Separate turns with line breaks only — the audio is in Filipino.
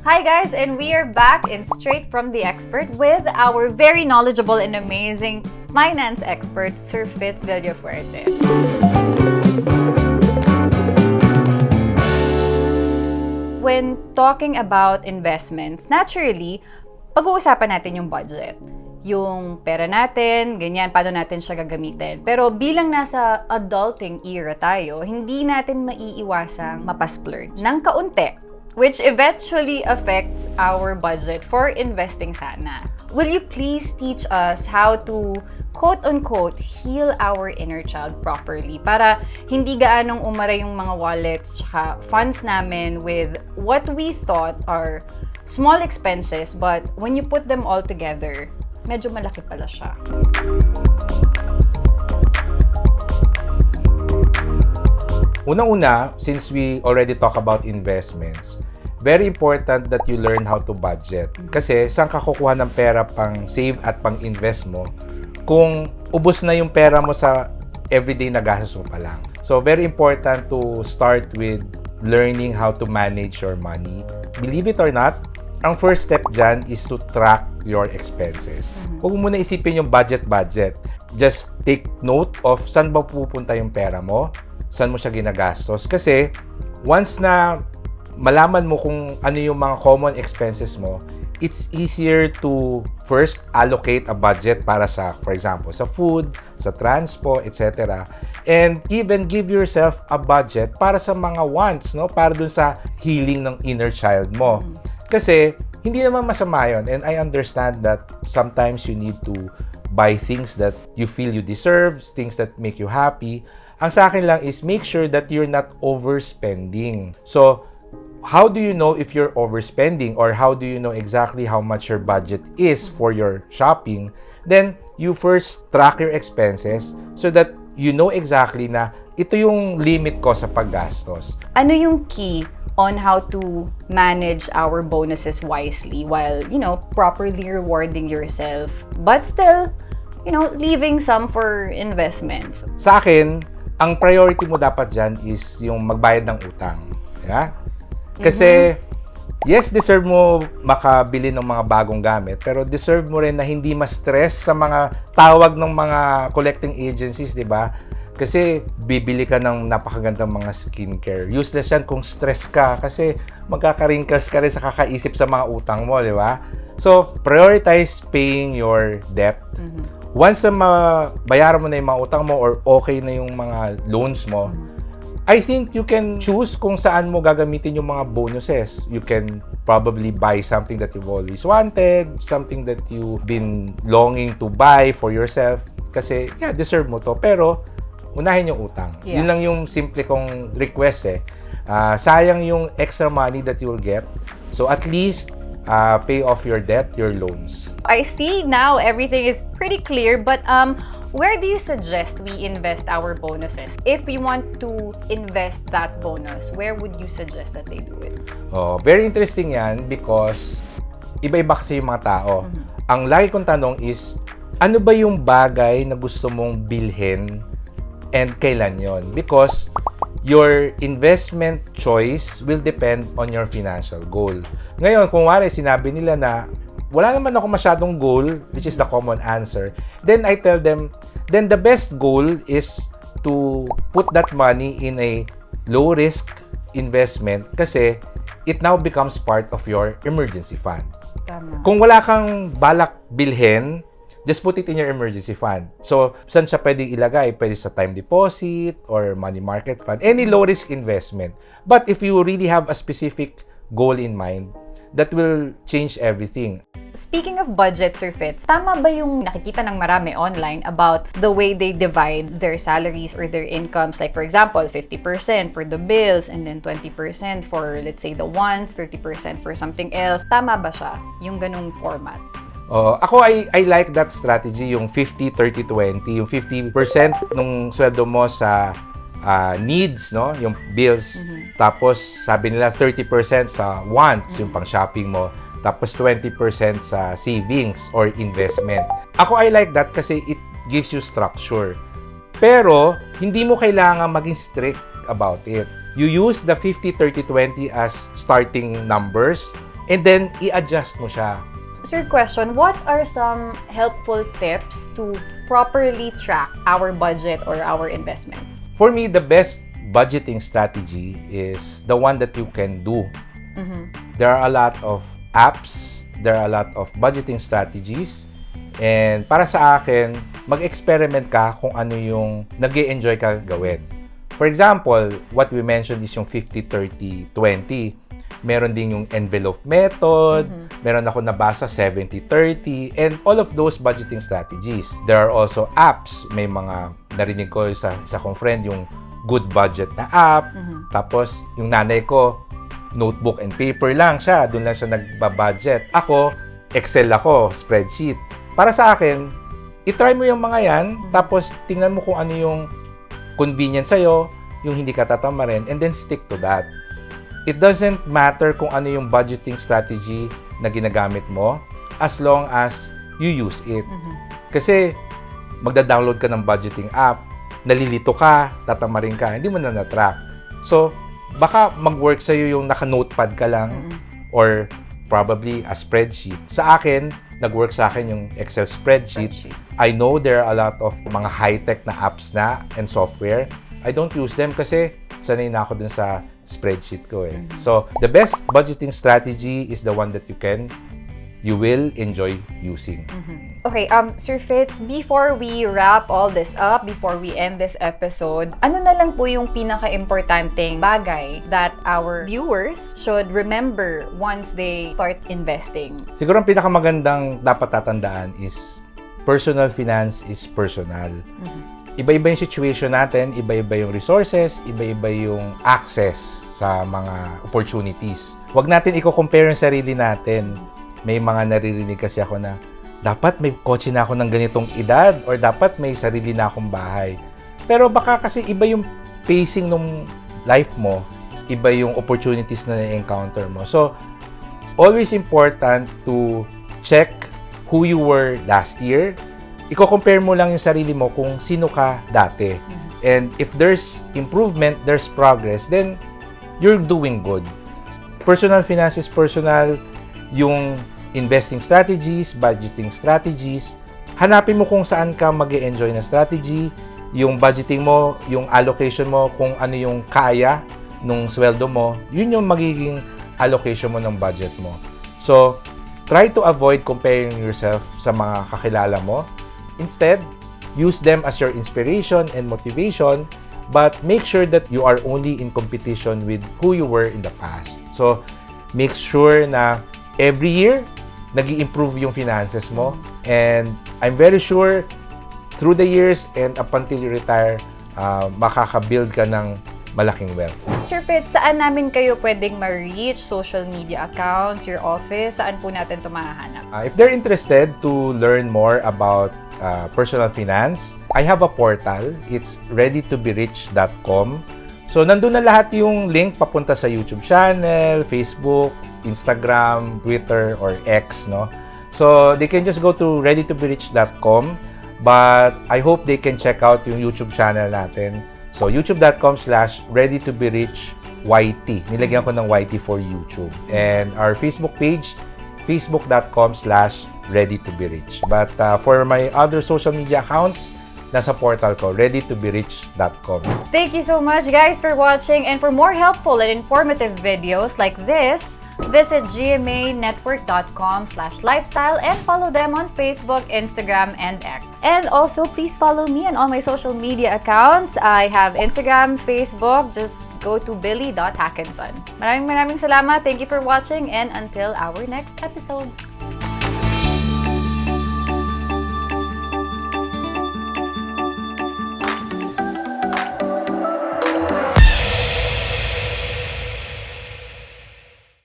Hi guys, and we are back in Straight from the Expert with our very knowledgeable and amazing finance expert, Sir Fitz Villafuerte. When talking about investments, naturally, pag-uusapan natin yung budget. Yung pera natin, ganyan, paano natin siya gagamitin. Pero bilang nasa adulting era tayo, hindi natin maiiwasang mapasplurge ng kaunti, which eventually affects our budget for investing sana. Will you please teach us how to, quote-unquote, heal our inner child properly para hindi gaanong umara yung mga wallets tsaka funds namin with what we thought are small expenses, but when you put them all together, medyo malaki pala siya.
Unang-una, since we already talk about investments, very important that you learn how to budget. Kasi saan ka kukuha ng pera pang save at pang invest mo kung ubos na yung pera mo sa everyday na gastos mo pa lang. So very important to start with learning how to manage your money. Believe it or not, ang first step dyan is to track your expenses. Huwag mo muna isipin yung budget. Just take note of saan ba pupunta yung pera mo, saan mo siya ginagastos. Kasi once na malaman mo kung ano yung mga common expenses mo, it's easier to first allocate a budget para sa, for example, sa food, sa transpo, etc. And even give yourself a budget para sa mga wants, no? Para dun sa healing ng inner child mo. Kasi hindi naman masama yun, and I understand that sometimes you need to buy things that you feel you deserve, things that make you happy. Ang sa akin lang is make sure that you're not overspending. So, how do you know if you're overspending, or how do you know exactly how much your budget is for your shopping? Then, you first track your expenses so that you know exactly na ito yung limit ko sa paggastos.
Ano yung key on how to manage our bonuses wisely while, properly rewarding yourself, but still, leaving some for investments?
Sa akin, ang priority mo dapat dyan is yung magbayad ng utang. Yeah? Kasi, yes, deserve mo makabili ng mga bagong gamit, pero deserve mo rin na hindi ma-stress sa mga tawag ng mga collecting agencies, di ba? Kasi bibili ka ng napakagandang mga skincare. Useless yan kung stress ka kasi magkaka-wrinkles ka rin sa kakaisip sa mga utang mo, di ba? So, prioritize paying your debt. Once na mabayaran mo na yung mga utang mo or okay na yung mga loans mo, I think you can choose kung saan mo gagamitin yung mga bonuses. You can probably buy something that you've always wanted, something that you've been longing to buy for yourself. Kasi, yeah, deserve mo to. Pero, unahin yung utang.
Yeah.
Yun lang yung simple kong request eh. Sayang yung extra money that you'll get. So at least, pay off your debt, your loans.
I see now everything is pretty clear, but where do you suggest we invest our bonuses? If we want to invest that bonus, where would you suggest that they do it?
Oh, very interesting yan because iba-iba kasi yung mga tao. Ang lagi kong tanong is, ano ba yung bagay na gusto mong bilhin and kailan yon? Because your investment choice will depend on your financial goal. Ngayon, kung wari sinabi nila na wala naman ako masyadong goal, which is the common answer, then I tell them, then the best goal is to put that money in a low-risk investment kasi it now becomes part of your emergency fund.
Tama.
Kung wala kang balak bilhin, just put it in your emergency fund. So, saan siya pwedeng ilagay? Pwede sa time deposit or money market fund. Any low-risk investment. But if you really have a specific goal in mind, that will change everything.
Speaking of budget, Sir Fitz, tama ba yung nakikita ng marami online about the way they divide their salaries or their incomes? Like, for example, 50% for the bills and then 20% for, let's say, the wants, 30% for something else. Tama ba siya? Yung ganung format?
Ako, I like that strategy, yung 50-30-20. Yung 50% nung sweldo mo sa needs, no? Yung bills. Tapos, sabi nila 30% sa wants, yung pang-shopping mo. Tapos 20% sa savings or investment. Ako, I like that kasi it gives you structure. Pero, hindi mo kailangan maging strict about it. You use the 50-30-20 as starting numbers And then, i-adjust mo siya.
Sir, question, what are some helpful tips to properly track our budget or our investments?
For me, the best budgeting strategy is the one that you can do. There are a lot of apps, there are a lot of budgeting strategies, and para sa akin, mag-experiment ka kung ano yung nag-e-enjoy ka gawin. For example, what we mentioned is yung 50-30-20. Meron din yung envelope method, meron ako nabasa 70-30, and all of those budgeting strategies. There are also apps. May mga narinig ko sa isa kong friend, yung Good Budget na app. Tapos, yung nanay ko, notebook and paper lang siya. Doon lang siya nagbabudget. Ako, Excel ako, spreadsheet. Para sa akin, itry mo yung mga yan, tapos tingnan mo kung ano yung convenient sa'yo, yung hindi ka tatamarin, and then stick to that. It doesn't matter kung ano yung budgeting strategy na ginagamit mo as long as you use it. Kasi magda-download ka ng budgeting app, nalilito ka, tatamarin ka, hindi mo na na-track. So, baka mag-work sa'yo yung naka-notepad ka lang or probably a spreadsheet. Sa akin, nag-work sa akin yung Excel spreadsheet. I know there are a lot of mga high-tech na apps na and software. I don't use them kasi sanay na ako dun sa spreadsheet ko eh. So, the best budgeting strategy is the one that you will enjoy using.
Okay, Sir Fitz, before we wrap all this up, before we end this episode, ano na lang po yung pinaka-importanting bagay that our viewers should remember once they start investing?
Siguro ang pinakamagandang dapat tatandaan is personal finance is personal. Iba-iba yung situation natin, iba-iba yung resources, iba-iba yung access sa mga opportunities. Huwag natin i-compare yung sarili natin. May mga naririnig kasi ako na, dapat may kotse na ako ng ganitong edad or dapat may sarili na akong bahay. Pero baka kasi iba yung pacing ng life mo, iba yung opportunities na na-encounter mo. So, always important to check who you were last year. Iko-compare mo lang yung sarili mo kung sino ka dati. And if there's improvement, there's progress, then you're doing good. Personal finance is personal. Yung investing strategies, budgeting strategies, hanapin mo kung saan ka mag-e-enjoy na strategy, yung budgeting mo, yung allocation mo, kung ano yung kaya nung sweldo mo, yun yung magiging allocation mo ng budget mo. So, try to avoid comparing yourself sa mga kakilala mo. Instead, use them as your inspiration and motivation, but make sure that you are only in competition with who you were in the past. So, make sure na every year, nag-i-improve yung finances mo. And I'm very sure, through the years and up until you retire, makaka-build ka ng malaking wealth.
Sir Fitz, saan namin kayo pwedeng ma-reach? Social media accounts, your office, saan po natin ito mahahanap?
If they're interested to learn more about personal finance, I have a portal. It's readytoberich.com. So, nandun na lahat yung link papunta sa YouTube channel, Facebook, Instagram, Twitter, or X, no? So, they can just go to readytoberich.com, but I hope they can check out yung YouTube channel natin. So, youtube.com/readytoberichYT. Nilagyan ko ng YT for YouTube. And our Facebook page, facebook.com/readytoberich. But for my other social media accounts, nasa portal ko, readytoberich.com.
Thank you so much, guys, for watching. And for more helpful and informative videos like this, visit gmanetwork.com/lifestyle and follow them on Facebook, Instagram, and X. And also, please follow me on all my social media accounts. I have Instagram, Facebook, just go to billy.hackinson. Maraming salamat. Thank you for watching, and until our next episode.